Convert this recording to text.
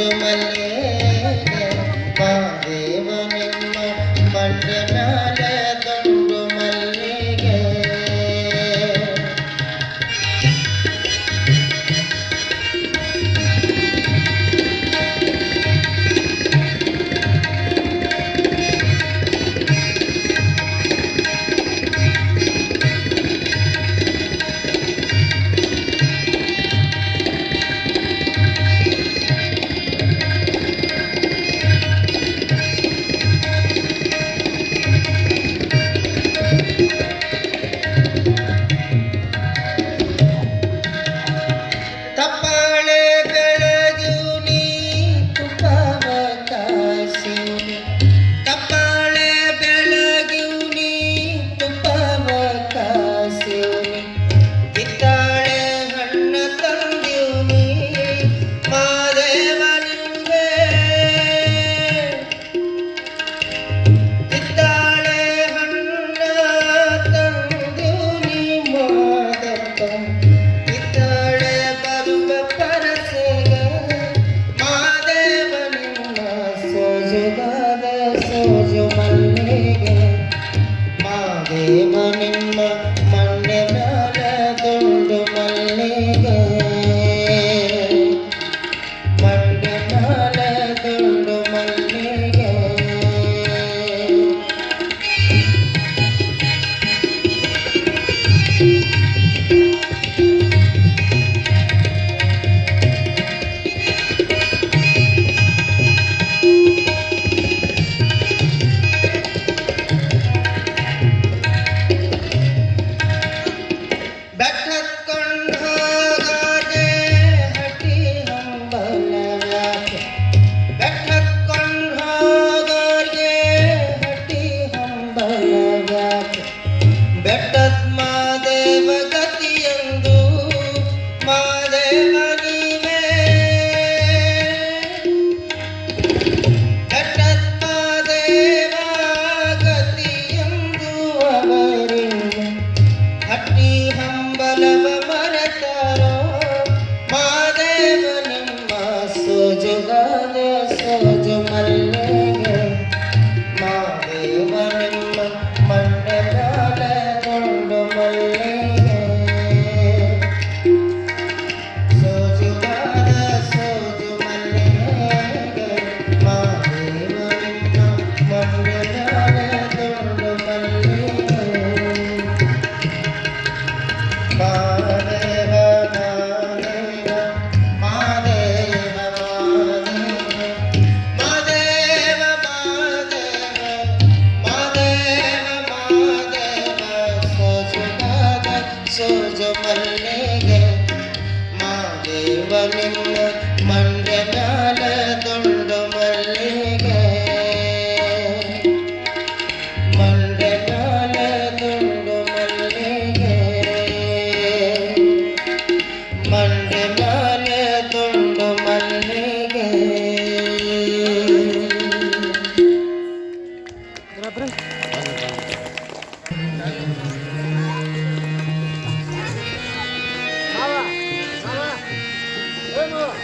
ಸೋಜು ಮಲ್ಲಿಗೆ ಮಾದೇವ ನಿಮ್ಮ ಮಂಡ್ಯ ಮ್ಯಾಲೆ ದುಂಡು ಮಲ್ಲಿಗೆ ಸೋಜು ಮಲ್ಲಿಗೆ ಮಾದೇವ ನಿಮ್ಮ ಮಂಡ್ಯ ಮ್ಯಾಲೆ ದುಂಡು ಮಲ್ಲಿಗೆ ಮಂಡ್ಯ ಮ್ಯಾಲೆ ದುಂಡು ಮಲ್ಲಿಗೆ ಬೆಟ್ಟದ ಮಾದೇವ ಗತಿಯಂದು ಮಾದೇವ ನೀವೇ ಬೆಟ್ಟದ ಮಾದೇವ ಗತಿಯಂದು ಅವರಿಂದ ಹಟ್ಟಿ ಹಂಬಲವ ಮರೆತಾರೋ ಮಾದೇವ ನಿಮ್ಮ ಸೋಜುಗಾದ ಸೋಜು ಮಲ್ಲಿಗೆ ಮಾದೇವ ನಿಮ್ಮ ಮಂಡ್ಯ ಮ್ಯಾಲೆ ದುಂಡು ಮಲ್ಲಿಗೆ ಸೋಜುಗಾದ ಸೋಜು ಮಲ್ಲಿಗೆ ಮಾದೇವ ನಿಮ್ಮ ಮಂಡ್ಯ ಮ್ಯಾಲೆ ದುಂಡು ಮಲ್ಲಿಗೆ ಮಾದೇವ ಮಾದೇವ ಮಾದೇವ ಸೋಜು ಮಲ್ಲಿಗೆ ಮಾದೇವ ನಿಮ್ಮ ಮಂಡ್ಯ ಮ್ಯಾಲೆ ದುಂಡು ಮಲ್ಲಿಗೆ ಮಂಡ್ಯ ಮ್ಯಾಲೆ ದುಂಡು ಮಲ್ಲಿಗೆ ಮಂಡ್ಯ ಮ್ಯಾಲೆ ದುಂಡು ಮಲ್ಲಿಗೆ Vamos!